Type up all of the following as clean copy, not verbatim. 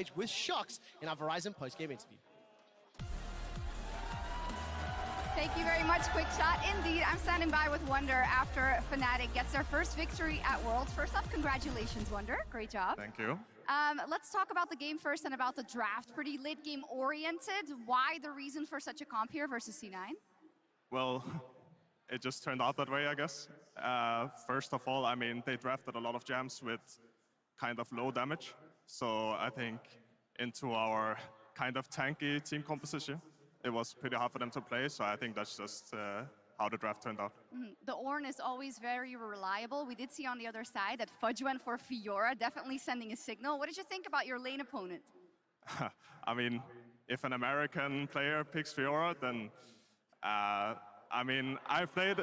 stage with Shux in our Verizon post-game interview. Thank you very much, Quick Shot. Indeed, I'm standing by with Wunder after Fnatic gets their first victory at Worlds. First off, congratulations, Wunder. Great job. Thank you. Let's talk about the game first and about the draft. Pretty late game oriented. Why the reason for such a comp here versus C9? Well, it just turned out that way, I guess. First of all, I mean, they drafted a lot of jams with kind of low damage. So I think into our kind of tanky team composition, it was pretty hard for them to play. So I think that's just how the draft turned out. The Ornn is always very reliable. We did see on the other side that Fudge went for Fiora, definitely sending a signal. What did you think about your lane opponent? I mean, if an American player picks Fiora, then I mean, I've played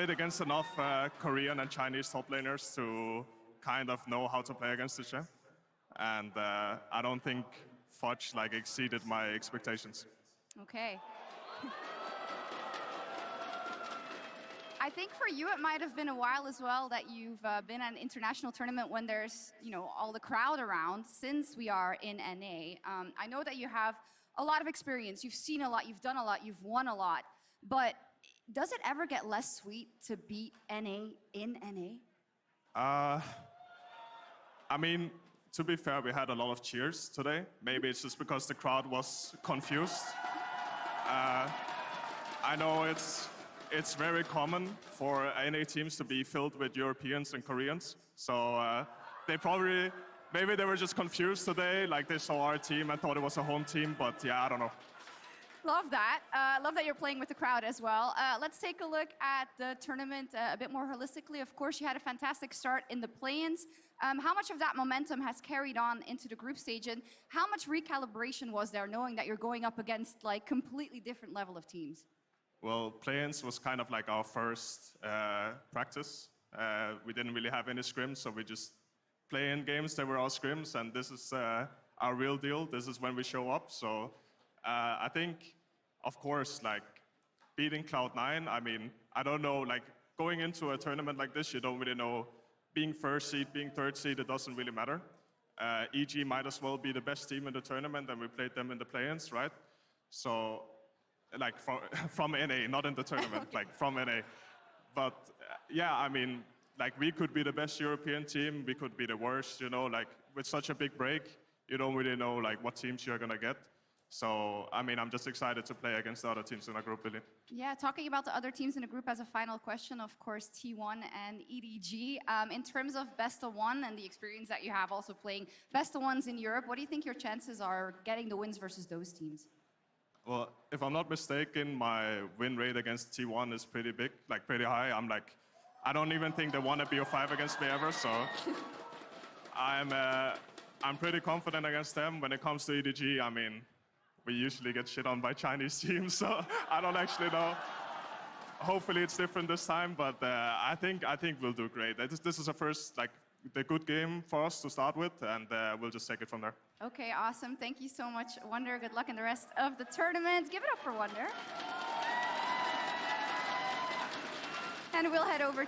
against enough Korean and Chinese top laners to kind of know how to play against each other. And I don't think Fudge exceeded my expectations. Okay. I think for you it might have been a while as well that you've been at an international tournament when there's all the crowd around. Since we are in NA, I know that you have a lot of experience. You've seen a lot, you've done a lot, you've won a lot. But does it ever get less sweet to beat NA in NA? I mean, to be fair, we had a lot of cheers today. Maybe it's just because the crowd was confused. I know it's very common for NA teams to be filled with Europeans and Koreans. So maybe they were just confused today, like they saw our team and thought it was a home team, but yeah, I don't know. Love that. Love that you're playing with the crowd as well. Let's take a look at the tournament a bit more holistically. Of course, you had a fantastic start in the play-ins. How much of that momentum has carried on into the group stage, and how much recalibration was there, knowing that you're going up against completely different level of teams? Well, play-ins was kind of like our first practice. We didn't really have any scrims, so we just play in games. They were all scrims, and this is our real deal. This is when we show up. So I think, of course, beating Cloud9, I mean, I don't know, going into a tournament like this, you don't really know. Being first seed, being third seed, it doesn't really matter. EG might as well be the best team in the tournament, and we played them in the play-ins, right? So, from NA, not in the tournament, from NA. But yeah, I mean, we could be the best European team, we could be the worst, with such a big break, you don't really know what teams you're gonna get. So, I mean, I'm just excited to play against the other teams in our group, really. Yeah, talking about the other teams in the group as a final question, of course, T1 and EDG. In terms of best of one and the experience that you have also playing best of ones in Europe, what do you think your chances are getting the wins versus those teams? Well, if I'm not mistaken, my win rate against T1 is pretty big, pretty high. I don't even think they won a BO5 against me ever, so I'm pretty confident against them. When it comes to EDG, I mean, we usually get shit on by Chinese teams, so I don't actually know. Hopefully it's different this time, but I think we'll do great. This is a first, the good game for us to start with, and we'll just take it from there. Okay, awesome. Thank you so much, Wunder. Good luck in the rest of the tournament. Give it up for Wunder. And we'll head over to